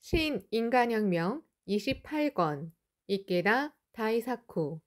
신인간혁명 28권 이케다 다이사쿠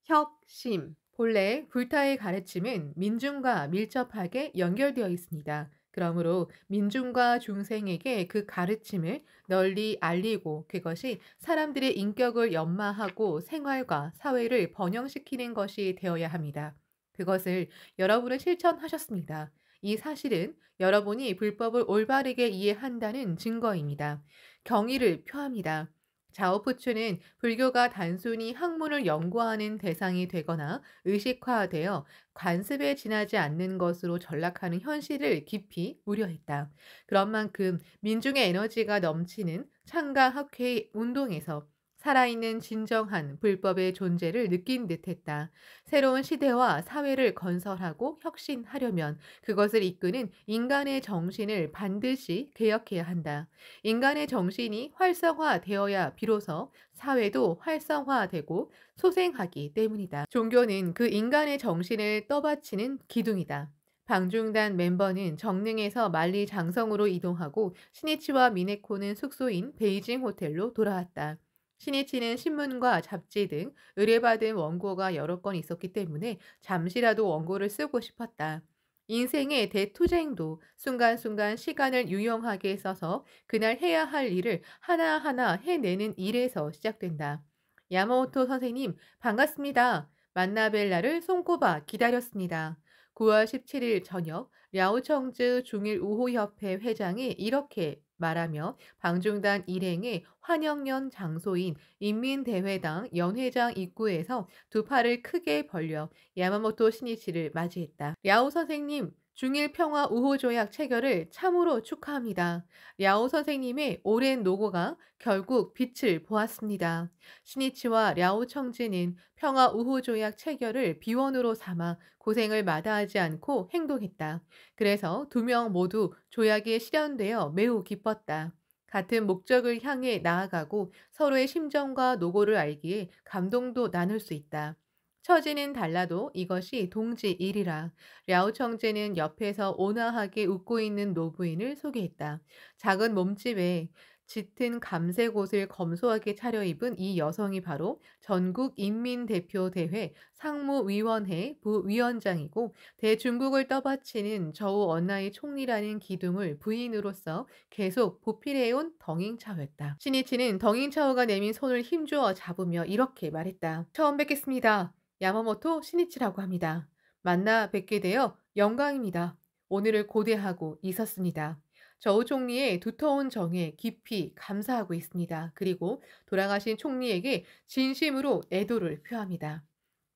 혁신 본래 불타의 가르침은 민중과 밀접하게 연결되어 있습니다. 그러므로 민중과 중생에게 그 가르침을 널리 알리고 그것이 사람들의 인격을 연마하고 생활과 사회를 번영시키는 것이 되어야 합니다. 그것을 여러분은 실천하셨습니다. 이 사실은 여러분이 불법을 올바르게 이해한다는 증거입니다. 경의를 표합니다. 자오푸추는 불교가 단순히 학문을 연구하는 대상이 되거나 의식화되어 관습에 지나지 않는 것으로 전락하는 현실을 깊이 우려했다. 그런 만큼 민중의 에너지가 넘치는 창가 학회 운동에서 살아있는 진정한 불법의 존재를 느낀 듯했다. 새로운 시대와 사회를 건설하고 혁신하려면 그것을 이끄는 인간의 정신을 반드시 개혁해야 한다. 인간의 정신이 활성화되어야 비로소 사회도 활성화되고 소생하기 때문이다. 종교는 그 인간의 정신을 떠받치는 기둥이다. 방중단 멤버는 정릉에서 만리장성으로 이동하고 시니치와 미네코는 숙소인 베이징 호텔로 돌아왔다. 시니치는 신문과 잡지 등 의뢰받은 원고가 여러 건 있었기 때문에 잠시라도 원고를 쓰고 싶었다. 인생의 대투쟁도 순간순간 시간을 유용하게 써서 그날 해야 할 일을 하나하나 해내는 일에서 시작된다. 야마모토 선생님, 반갑습니다. 만나 뵐 날을 손꼽아 기다렸습니다. 9월 17일 저녁 랴오청즈 중일우호협회 회장이 이렇게 말하며 방중단 일행의 환영연 장소인 인민대회당 연회장 입구에서 두 팔을 크게 벌려 야마모토 신이치를 맞이했다. 랴오 선생님, 중일 평화 우호 조약 체결을 참으로 축하합니다. 랴오 선생님의 오랜 노고가 결국 빛을 보았습니다. 신이치와 랴오 청지는 평화 우호 조약 체결을 비원으로 삼아 고생을 마다하지 않고 행동했다. 그래서 두 명 모두 조약에 실현되어 매우 기뻤다. 같은 목적을 향해 나아가고 서로의 심정과 노고를 알기에 감동도 나눌 수 있다. 처지는 달라도 이것이 동지 일이라. 랴오청제는 옆에서 온화하게 웃고 있는 노부인을 소개했다. 작은 몸집에 짙은 감색 옷을 검소하게 차려입은 이 여성이 바로 전국인민대표대회 상무위원회 부위원장이고 대중국을 떠받치는 저우 언나의 총리라는 기둥을 부인으로서 계속 보필해온 덩잉차오였다. 신이치는 덩잉차오가 내민 손을 힘주어 잡으며 이렇게 말했다. 처음 뵙겠습니다. 야마모토 신이치라고 합니다. 만나 뵙게 되어 영광입니다. 오늘을 고대하고 있었습니다. 저우 총리의 두터운 정에 깊이 감사하고 있습니다. 그리고 돌아가신 총리에게 진심으로 애도를 표합니다.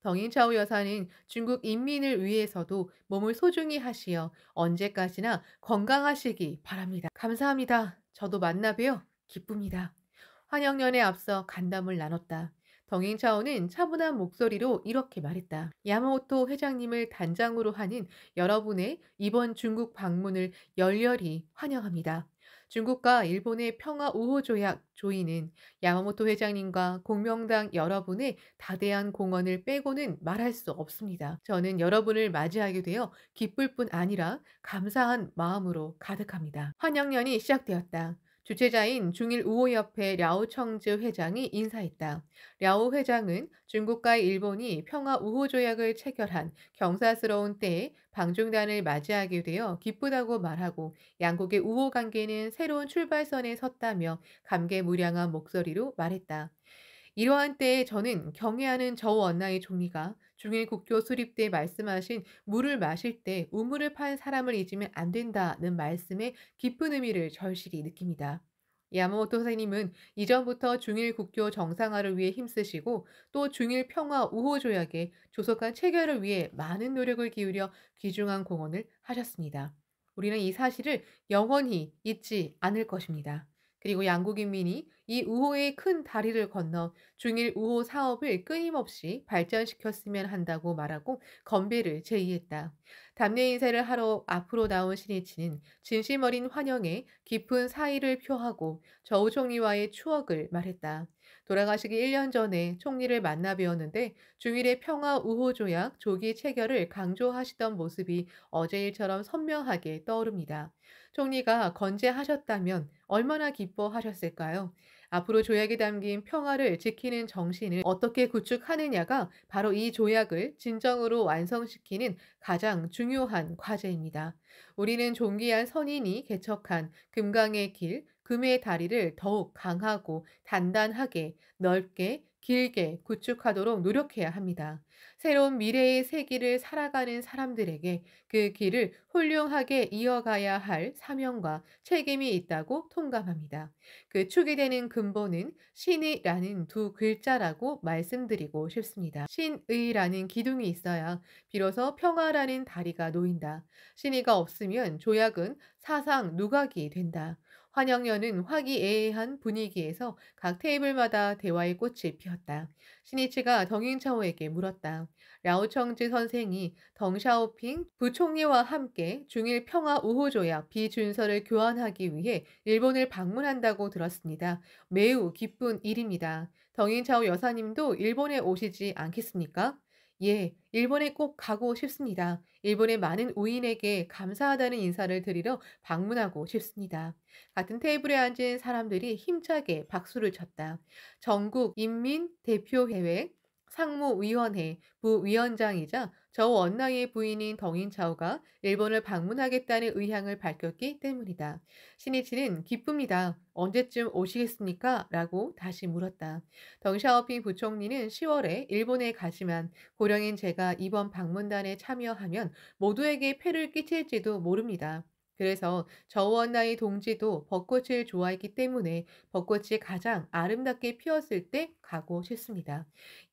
덩잉차오 여사는 중국 인민을 위해서도 몸을 소중히 하시어 언제까지나 건강하시기 바랍니다. 감사합니다. 저도 만나 뵈어 기쁩니다. 환영연에 앞서 간담을 나눴다. 덩잉차오는 차분한 목소리로 이렇게 말했다. 야마모토 회장님을 단장으로 하는 여러분의 이번 중국 방문을 열렬히 환영합니다. 중국과 일본의 평화 우호 조약 조의는 야마모토 회장님과 공명당 여러분의 다대한 공헌을 빼고는 말할 수 없습니다. 저는 여러분을 맞이하게 되어 기쁠 뿐 아니라 감사한 마음으로 가득합니다. 환영연이 시작되었다. 주최자인 중일우호협회 랴오청즈 회장이 인사했다. 랴오 회장은 중국과 일본이 평화 우호 조약을 체결한 경사스러운 때에 방중단을 맞이하게 되어 기쁘다고 말하고 양국의 우호 관계는 새로운 출발선에 섰다며 감개무량한 목소리로 말했다. 이러한 때에 저는 경애하는 저우 언나의 총리가 중일 국교 수립 때 말씀하신 물을 마실 때 우물을 판 사람을 잊으면 안 된다는 말씀의 깊은 의미를 절실히 느낍니다. 야마모토 선생님은 이전부터 중일 국교 정상화를 위해 힘쓰시고 또 중일 평화 우호 조약의 조속한 체결을 위해 많은 노력을 기울여 귀중한 공헌을 하셨습니다. 우리는 이 사실을 영원히 잊지 않을 것입니다. 그리고 양국 인민이 이 우호의 큰 다리를 건너 중일 우호 사업을 끊임없이 발전시켰으면 한다고 말하고 건배를 제의했다. 답례 인사를 하러 앞으로 나온 신이치는 진심 어린 환영에 깊은 사의를 표하고 저우 총리와의 추억을 말했다. 돌아가시기 1년 전에 총리를 만나 뵈었는데 중일의 평화 우호 조약 조기 체결을 강조하시던 모습이 어제 일처럼 선명하게 떠오릅니다. 총리가 건재하셨다면 얼마나 기뻐하셨을까요? 앞으로 조약에 담긴 평화를 지키는 정신을 어떻게 구축하느냐가 바로 이 조약을 진정으로 완성시키는 가장 중요한 과제입니다. 우리는 존귀한 선인이 개척한 금강의 길, 금의 다리를 더욱 강하고 단단하게, 넓게, 길게 구축하도록 노력해야 합니다. 새로운 미래의 세기를 살아가는 사람들에게 그 길을 훌륭하게 이어가야 할 사명과 책임이 있다고 통감합니다. 그 축이 되는 근본은 신의라는 두 글자라고 말씀드리고 싶습니다. 신의라는 기둥이 있어야 비로소 평화라는 다리가 놓인다. 신의가 없으면 조약은 사상 누각이 된다. 환영연은 화기애애한 분위기에서 각 테이블마다 대화의 꽃이 피었다. 신이치가 덩인차오에게 물었다. 랴오청즈 선생이 덩샤오핑 부총리와 함께 중일 평화 우호 조약 비준서를 교환하기 위해 일본을 방문한다고 들었습니다. 매우 기쁜 일입니다. 덩인차오 여사님도 일본에 오시지 않겠습니까? 예, 일본에 꼭 가고 싶습니다. 일본의 많은 우인에게 감사하다는 인사를 드리러 방문하고 싶습니다. 같은 테이블에 앉은 사람들이 힘차게 박수를 쳤다. 전국 인민대표회회 상무위원회 부위원장이자 저우 언나이의 부인인 덩인차오가 일본을 방문하겠다는 의향을 밝혔기 때문이다. 신이치는 기쁩니다. 언제쯤 오시겠습니까? 라고 다시 물었다. 덩샤오핑 부총리는 10월에 일본에 가지만 고령인 제가 이번 방문단에 참여하면 모두에게 폐를 끼칠지도 모릅니다. 그래서 저우원나이 동지도 벚꽃을 좋아했기 때문에 벚꽃이 가장 아름답게 피었을 때 가고 싶습니다.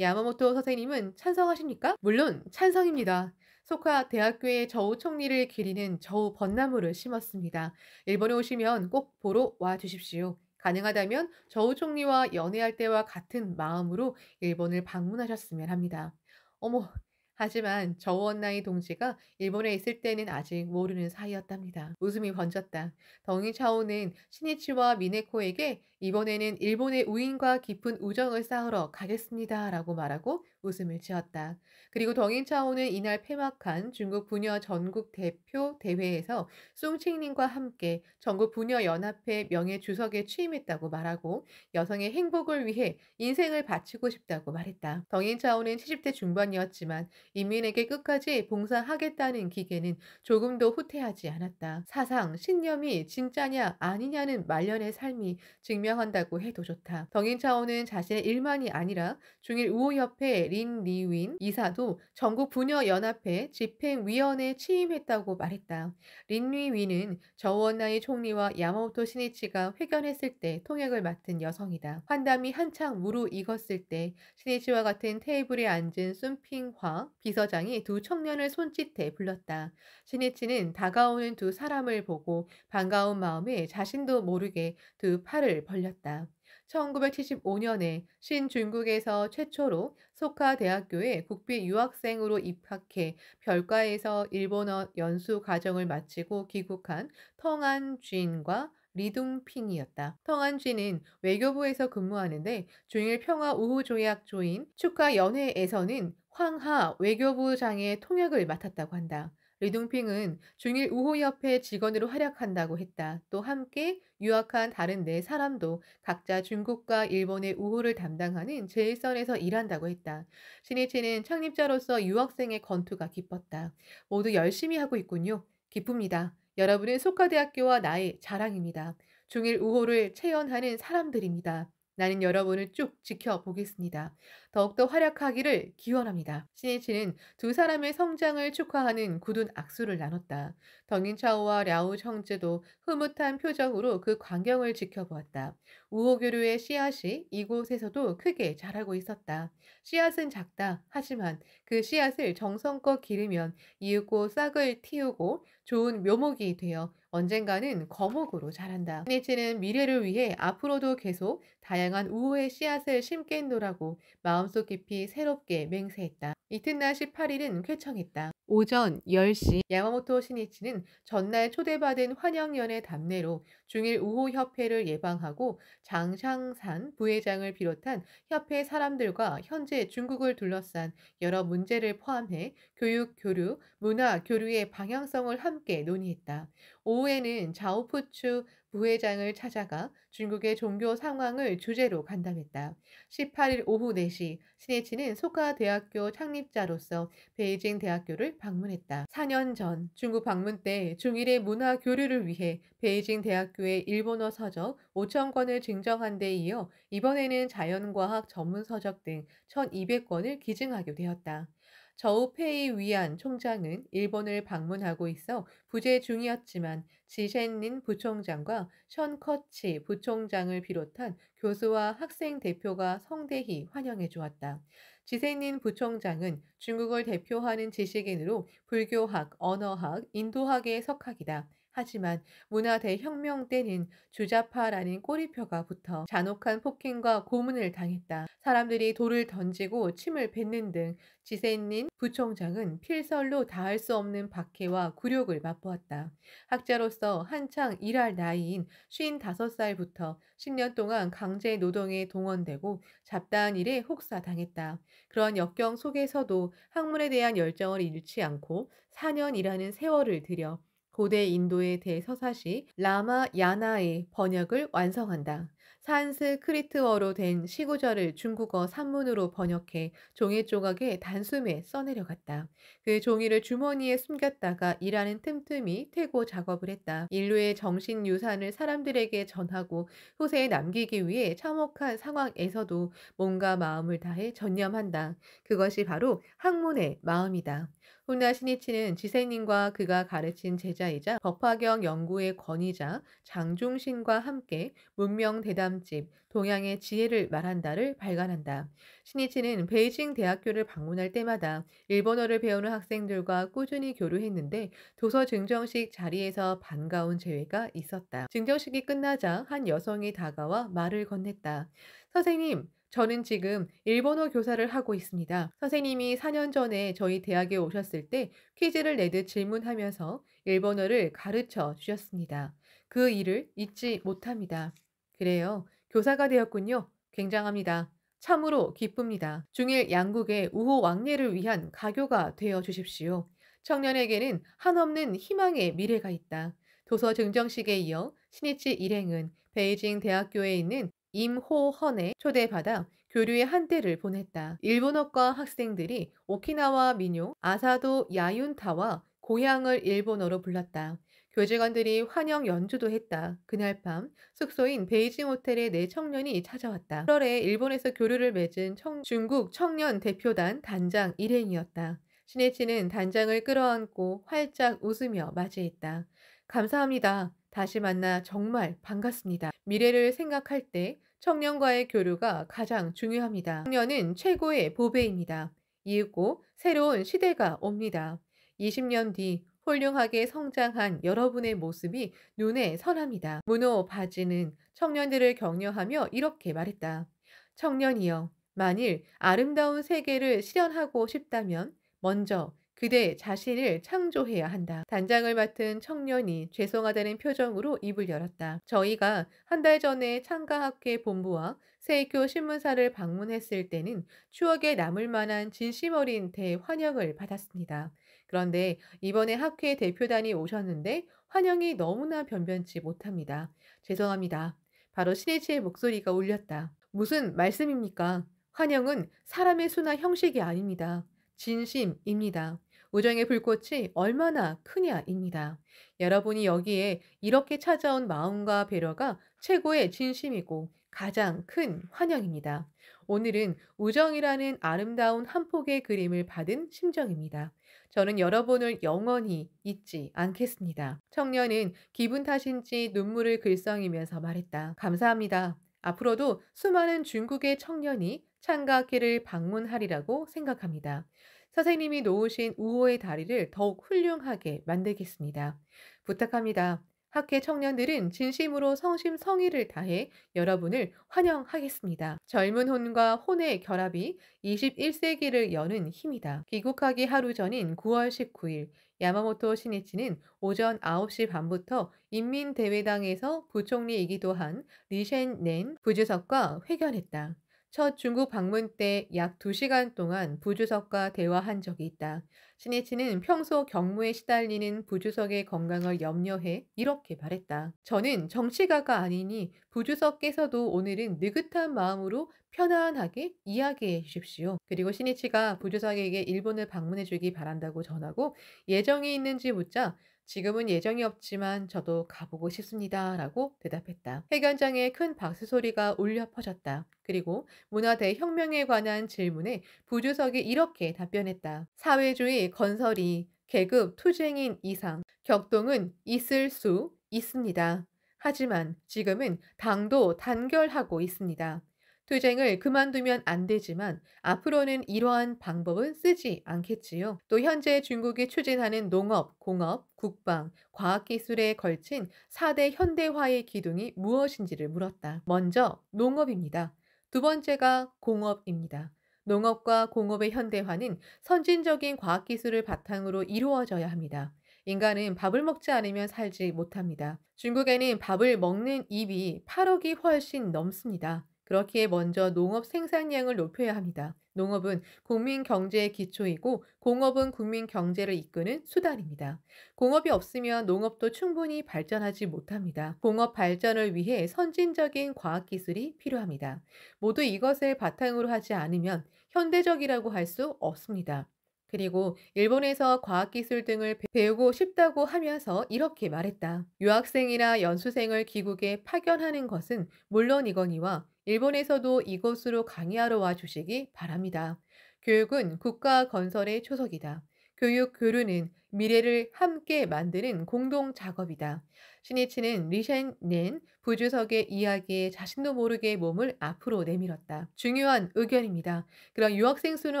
야마모토 선생님은 찬성하십니까? 물론 찬성입니다. 소카 대학교의 저우 총리를 기리는 저우 벚나무를 심었습니다. 일본에 오시면 꼭 보러 와 주십시오. 가능하다면 저우 총리와 연애할 때와 같은 마음으로 일본을 방문하셨으면 합니다. 어머, 하지만 저우원나이 동지가 일본에 있을 때는 아직 모르는 사이였답니다. 웃음이 번졌다. 덩이차오는 시니치와 미네코에게 이번에는 일본의 우인과 깊은 우정을 쌓으러 가겠습니다. 라고 말하고 웃음을 지었다. 그리고 덩인차오는 이날 폐막한 중국 부녀 전국 대표 대회에서 숭칭님과 함께 전국 부녀 연합회 명예 주석에 취임했다고 말하고 여성의 행복을 위해 인생을 바치고 싶다고 말했다. 덩인차오는 70대 중반이었지만 인민에게 끝까지 봉사하겠다는 기계는 조금도 후퇴하지 않았다. 사상, 신념이 진짜냐 아니냐는 말년의 삶이 증명한다고 해도 좋다. 덩인차오는 자신의 일만이 아니라 중일 우호협회 린 리윈 이사도 전국 부녀연합회 집행위원회에 취임했다고 말했다. 린 리윈은 저우원나이 총리와 야마모토 시니치가 회견했을 때 통역을 맡은 여성이다. 환담이 한창 무르익었을 때 시니치와 같은 테이블에 앉은 순핑화 비서장이 두 청년을 손짓해 불렀다. 시니치는 다가오는 두 사람을 보고 반가운 마음에 자신도 모르게 두 팔을 벌렸다. 1975년에 신중국에서 최초로 소카 대학교에 국비 유학생으로 입학해 별과에서 일본어 연수 과정을 마치고 귀국한 텅안쥔과 리둥핑이었다. 텅안쥔은 외교부에서 근무하는데 중일 평화 우호 조약 조인 축하 연회에서는 황하 외교부장의 통역을 맡았다고 한다. 리둥핑은 중일 우호협회 직원으로 활약한다고 했다. 또 함께 유학한 다른 네 사람도 각자 중국과 일본의 우호를 담당하는 제일선에서 일한다고 했다. 신이치는 창립자로서 유학생의 건투가 기뻤다. 모두 열심히 하고 있군요. 기쁩니다. 여러분은 소카대학교와 나의 자랑입니다. 중일 우호를 체현하는 사람들입니다. 나는 여러분을 쭉 지켜보겠습니다. 더욱더 활약하기를 기원합니다. 신이치는 두 사람의 성장을 축하하는 굳은 악수를 나눴다. 덩인차오와 랴오 청즈도 흐뭇한 표정으로 그 광경을 지켜보았다. 우호교류의 씨앗이 이곳에서도 크게 자라고 있었다. 씨앗은 작다. 하지만 그 씨앗을 정성껏 기르면 이윽고 싹을 틔우고 좋은 묘목이 되어 언젠가는 거목으로 자란다. 스니치는 미래를 위해 앞으로도 계속 다양한 우호의 씨앗을 심겠노라고 마음속 깊이 새롭게 맹세했다. 이튿날 18일은 쾌청했다. 오전 10시 야마모토 시니치는 전날 초대받은 환영연의 답례로 중일 우호협회를 예방하고 장샹산 부회장을 비롯한 협회 사람들과 현재 중국을 둘러싼 여러 문제를 포함해 교육, 교류, 문화, 교류의 방향성을 함께 논의했다. 오후에는 자오푸추 부회장을 찾아가 중국의 종교 상황을 주제로 간담했다. 18일 오후 4시 시네치는 소카대학교 창립자로서 베이징 대학교를 방문했다. 4년 전 중국 방문 때 중일의 문화 교류를 위해 베이징 대학교에 일본어 서적 5천 권을 증정한 데 이어 이번에는 자연과학 전문 서적 등 1,200권을 기증하게 되었다. 저우페이 위안 총장은 일본을 방문하고 있어 부재 중이었지만 지센닌 부총장과 션커치 부총장을 비롯한 교수와 학생 대표가 성대히 환영해 주었다. 지센닌 부총장은 중국을 대표하는 지식인으로 불교학, 언어학, 인도학의 석학이다. 하지만 문화 대혁명 때는 주자파라는 꼬리표가 붙어 잔혹한 폭행과 고문을 당했다. 사람들이 돌을 던지고 침을 뱉는 등 지센닌 부총장은 필설로 다할 수 없는 박해와 굴욕을 맛보았다. 학자로서 한창 일할 나이인 55살부터 10년 동안 강제 노동에 동원되고 잡다한 일에 혹사당했다. 그런 역경 속에서도 학문에 대한 열정을 잃지 않고 4년이라는 세월을 들여 고대 인도의 대서사시 라마 야나의 번역을 완성한다. 산스크리트어로 된 시구절을 중국어 산문으로 번역해 종이 조각에 단숨에 써내려갔다. 그 종이를 주머니에 숨겼다가 일하는 틈틈이 퇴고 작업을 했다. 인류의 정신유산을 사람들에게 전하고 후세에 남기기 위해 참혹한 상황에서도 몸과 마음을 다해 전념한다. 그것이 바로 학문의 마음이다. 훗날 신이치는 지세님과 그가 가르친 제자이자 법화경 연구의 권위자 장중신과 함께 문명 대담집 동양의 지혜를 말한다를 발간한다. 신이치는 베이징 대학교를 방문할 때마다 일본어를 배우는 학생들과 꾸준히 교류했는데 도서 증정식 자리에서 반가운 재회가 있었다. 증정식이 끝나자 한 여성이 다가와 말을 건넸다. 선생님, 저는 지금 일본어 교사를 하고 있습니다. 선생님이 4년 전에 저희 대학에 오셨을 때 퀴즈를 내듯 질문하면서 일본어를 가르쳐 주셨습니다. 그 일을 잊지 못합니다. 그래요. 교사가 되었군요. 굉장합니다. 참으로 기쁩니다. 중일 양국의 우호 왕래를 위한 가교가 되어 주십시오. 청년에게는 한없는 희망의 미래가 있다. 도서 증정식에 이어 신이치 일행은 베이징 대학교에 있는 임호헌에 초대받아 교류의 한때를 보냈다. 일본어과 학생들이 오키나와 민요 아사도 야윤타와 고향을 일본어로 불렀다. 교직원들이 환영 연주도 했다. 그날 밤 숙소인 베이징 호텔에 네 청년이 찾아왔다. 1월에 일본에서 교류를 맺은 중국 청년 대표단 단장 일행이었다. 신해치는 단장을 끌어안고 활짝 웃으며 맞이했다. 감사합니다. 다시 만나 정말 반갑습니다. 미래를 생각할 때 청년과의 교류가 가장 중요합니다. 청년은 최고의 보배입니다. 이윽고 새로운 시대가 옵니다. 20년 뒤 훌륭하게 성장한 여러분의 모습이 눈에 선합니다. 문호 바지는 청년들을 격려하며 이렇게 말했다. 청년이여, 만일 아름다운 세계를 실현하고 싶다면 먼저 그대 자신을 창조해야 한다. 단장을 맡은 청년이 죄송하다는 표정으로 입을 열었다. 저희가 한 달 전에 창가학회 본부와 세이쿄 신문사를 방문했을 때는 추억에 남을 만한 진심 어린 대환영을 받았습니다. 그런데 이번에 학회 대표단이 오셨는데 환영이 너무나 변변치 못합니다. 죄송합니다. 바로 신혜치의 목소리가 울렸다. 무슨 말씀입니까? 환영은 사람의 수나 형식이 아닙니다. 진심입니다. 우정의 불꽃이 얼마나 크냐입니다. 여러분이 여기에 이렇게 찾아온 마음과 배려가 최고의 진심이고 가장 큰 환영입니다. 오늘은 우정이라는 아름다운 한 폭의 그림을 받은 심정입니다. 저는 여러분을 영원히 잊지 않겠습니다. 청년은 기분 탓인지 눈물을 글썽이면서 말했다. 감사합니다. 앞으로도 수많은 중국의 청년이 창가학회를 방문하리라고 생각합니다. 선생님이 놓으신 우호의 다리를 더욱 훌륭하게 만들겠습니다. 부탁합니다. 학회 청년들은 진심으로 성심성의를 다해 여러분을 환영하겠습니다. 젊은 혼과 혼의 결합이 21세기를 여는 힘이다. 귀국하기 하루 전인 9월 19일, 야마모토 시니치는 오전 9시 반부터 인민대회당에서 부총리이기도 한 리셴넨 부주석과 회견했다. 첫 중국 방문 때 약 2시간 동안 부주석과 대화한 적이 있다. 시니치는 평소 경무에 시달리는 부주석의 건강을 염려해 이렇게 말했다. 저는 정치가가 아니니 부주석께서도 오늘은 느긋한 마음으로 편안하게 이야기해 주십시오. 그리고 시니치가 부주석에게 일본을 방문해 주기 바란다고 전하고 예정이 있는지 묻자 지금은 예정이 없지만 저도 가보고 싶습니다. 라고 대답했다. 회견장에 큰 박수 소리가 울려 퍼졌다. 그리고 문화 대혁명에 관한 질문에 부주석이 이렇게 답변했다. 사회주의 건설이 계급 투쟁인 이상 격동은 있을 수 있습니다. 하지만 지금은 당도 단결하고 있습니다. 투쟁을 그만두면 안 되지만 앞으로는 이러한 방법은 쓰지 않겠지요. 또 현재 중국이 추진하는 농업, 공업, 국방, 과학기술에 걸친 4대 현대화의 기둥이 무엇인지를 물었다. 먼저 농업입니다. 두 번째가 공업입니다. 농업과 공업의 현대화는 선진적인 과학기술을 바탕으로 이루어져야 합니다. 인간은 밥을 먹지 않으면 살지 못합니다. 중국에는 밥을 먹는 입이 8억이 훨씬 넘습니다. 그렇기에 먼저 농업 생산량을 높여야 합니다. 농업은 국민 경제의 기초이고 공업은 국민 경제를 이끄는 수단입니다. 공업이 없으면 농업도 충분히 발전하지 못합니다. 공업 발전을 위해 선진적인 과학기술이 필요합니다. 모두 이것을 바탕으로 하지 않으면 현대적이라고 할 수 없습니다. 그리고 일본에서 과학기술 등을 배우고 싶다고 하면서 이렇게 말했다. 유학생이나 연수생을 귀국에 파견하는 것은 물론이거니와 일본에서도 이곳으로 강의하러 와 주시기 바랍니다. 교육은 국가 건설의 초석이다. 교육 교류는 미래를 함께 만드는 공동 작업이다. 시니치는 리셴넨 부주석의 이야기에 자신도 모르게 몸을 앞으로 내밀었다. 중요한 의견입니다. 그럼 유학생 수는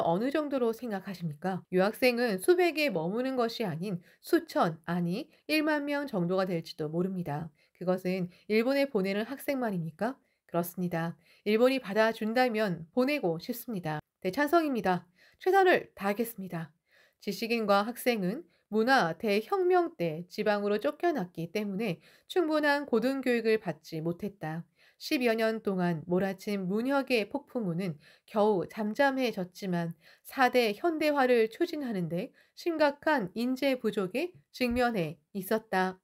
어느 정도로 생각하십니까? 유학생은 수백에 머무는 것이 아닌 수천, 아니 1만 명 정도가 될지도 모릅니다. 그것은 일본에 보내는 학생 말입니까? 그렇습니다. 일본이 받아준다면 보내고 싶습니다. 네, 찬성입니다. 최선을 다하겠습니다. 지식인과 학생은 문화 대혁명 때 지방으로 쫓겨났기 때문에 충분한 고등교육을 받지 못했다. 10여 년 동안 몰아친 문혁의 폭풍우는 겨우 잠잠해졌지만 4대 현대화를 추진하는데 심각한 인재 부족에 직면해 있었다.